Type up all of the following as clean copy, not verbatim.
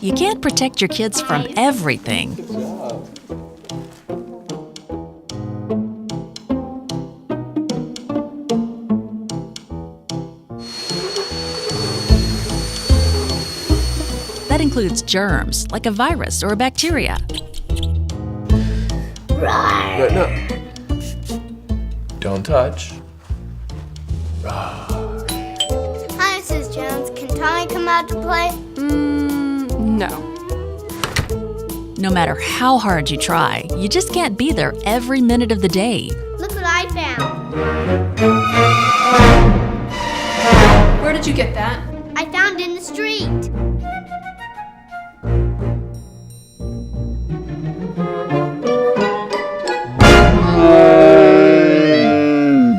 You can't protect your kids from everything. That includes germs, like a virus or a bacteria. No. Don't touch. Hi, Mrs. Jones. Can Tommy come out to play? No. No matter how hard you try, you just can't be there every minute of the day. Look what I found. Where did you get that? I found it in the street.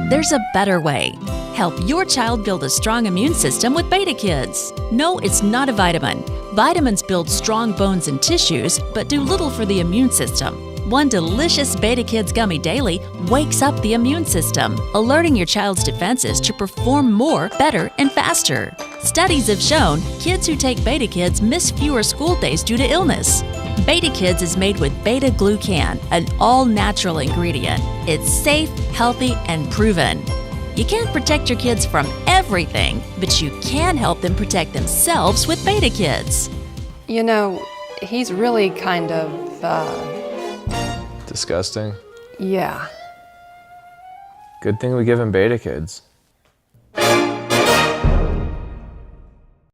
There's a better way. Help your child build a strong immune system with BetaKids. No, it's not a vitamin. Vitamins build strong bones and tissues, but do little for the immune system. One delicious BetaKids gummy daily wakes up the immune system, alerting your child's defenses to perform more, better, and faster. Studies have shown kids who take BetaKids miss fewer school days due to illness. BetaKids is made with Beta Glucan, an all-natural ingredient. It's safe, healthy, and proven. You can't protect your kids from everything, but you can help them protect themselves with BetaKids. You know, he's really kind of, Disgusting. yeah. Good thing we give him BetaKids.